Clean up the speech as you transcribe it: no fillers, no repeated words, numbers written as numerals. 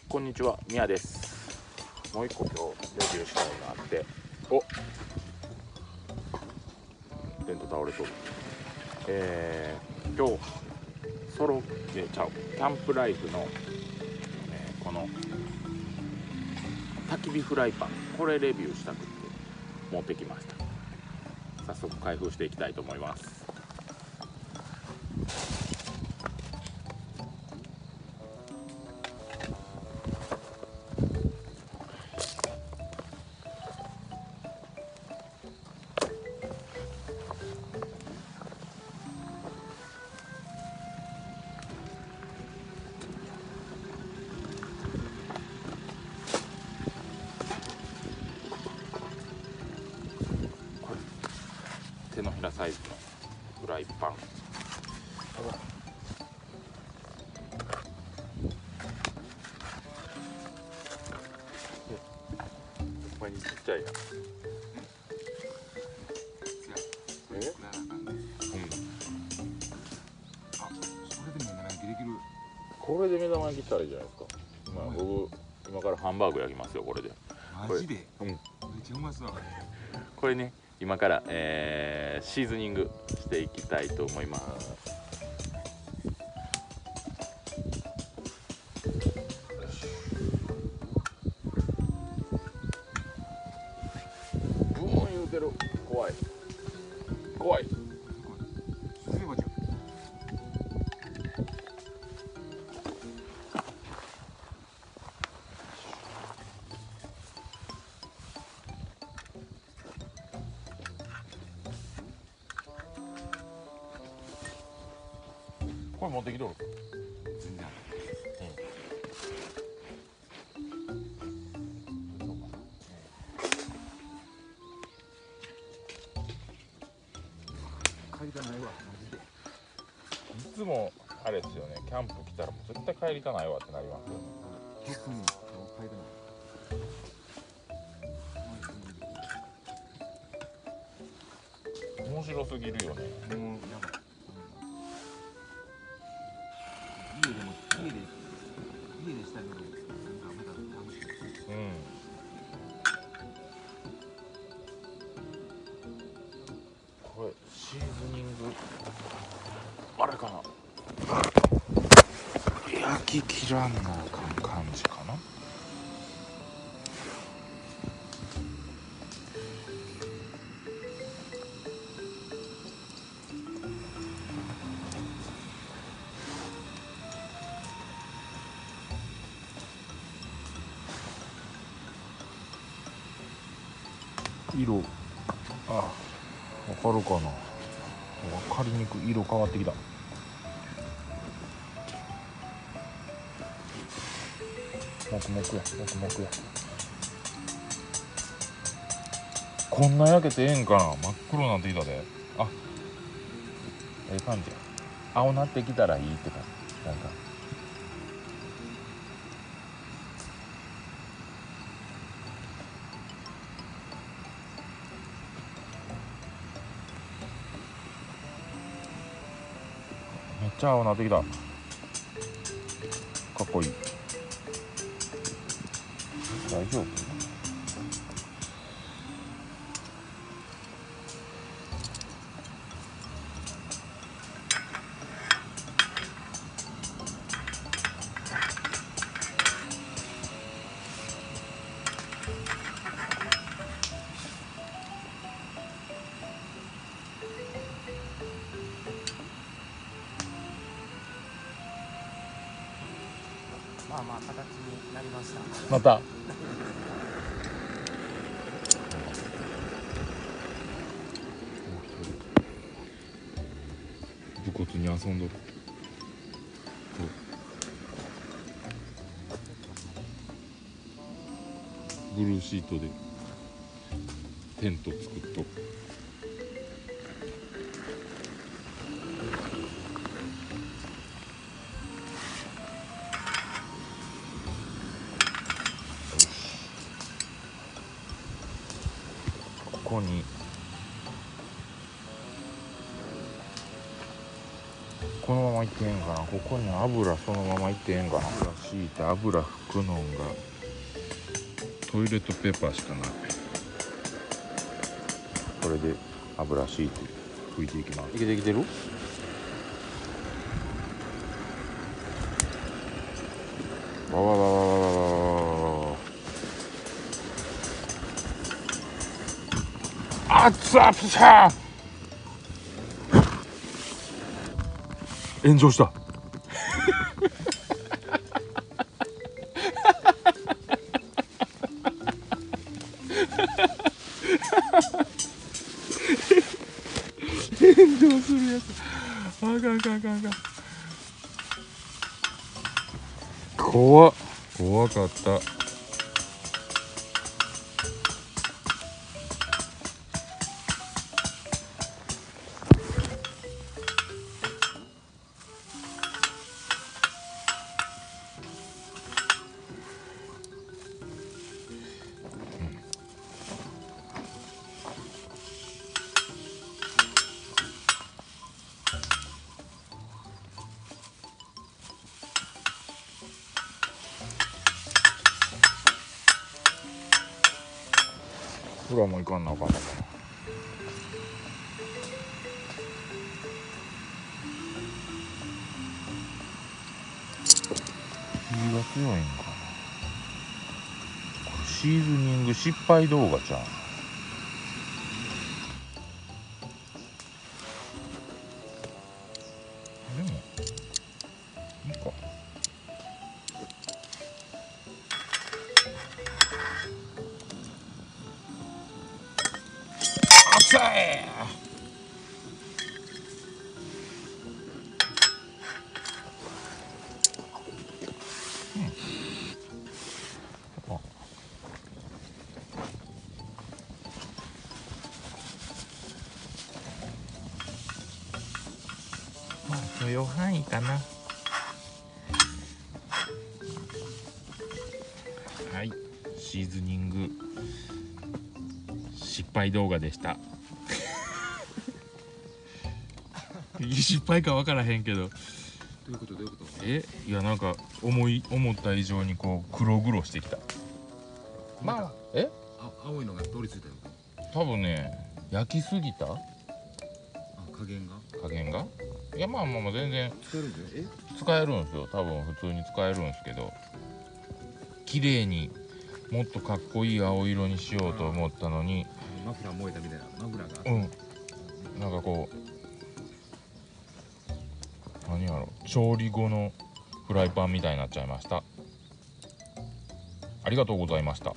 こんにちは、みやです。もう一個今日レビューしたいのがあって、テント倒れそう。今日ソロキャンプライフの、この焚き火フライパン、これレビューしたくって持ってきました。早速開封していきたいと思います。手のひらサイズのフライパン、ほんまにちっちゃいな。これで目玉焼きしたらいいじゃないですか。僕今からハンバーグ焼きますよ、これで。マジで？めっちゃうまそう。これね、今から、シーズニングしていきたいと思います。ブーン言うてる。怖い怖い。これ持ってきとる。全然。帰りたないわ、マジで。いつもあれですよね、キャンプ来たらもう絶対帰りたないわってなりますよね。特にもう帰れない。面白すぎるよね。もうやばい。家でしたけど、なんかまた楽しい。これシーズニングあれかな、焼き切らんなあかん感じかな。色、わかるかな、分かりにくい。色変わってきた。もくもくや、もくもくや。こんな焼けてええんかな。真っ黒になってきたで。あ、ええ感じや。青なってきたらいいって感じ。なんかめっちゃ青なってきた。かっこいい。大丈夫？まあまあ形になりました。また武骨に遊んどる。ブルーシートでテント作っとる。ここにこのままいってへんかな。ここに油そのままいってへんかな。油敷いて油拭くのがトイレットペーパーしかない。これで油敷いて拭いていきます。いけてきてる？わわわわわわわわ。あっつあっつゃ炎上した炎上するやつあかんあかんあかんあかん怖かった。ほらもう行かんなあかんのかな。火が強いんかな。これシーズニング失敗動画じゃん。でもいいか。熱い。まあ許容範囲かな。はい、シーズニング失敗動画でした失敗か分からへんけど、どういうことどういうこと？いやなんか思った以上にこう黒々してきた。まあ青いのが通り過ぎたよ。多分ね焼きすぎたあ、加減がいやまあ全然使えるんだよ。使えるんですよ。多分普通に使えるんですけど、綺麗にもっとかっこいい青色にしようと思ったのに、マフラー燃えたみたいな。マフラーがなんかこう何やろ、調理後のフライパンみたいになっちゃいました。ありがとうございました。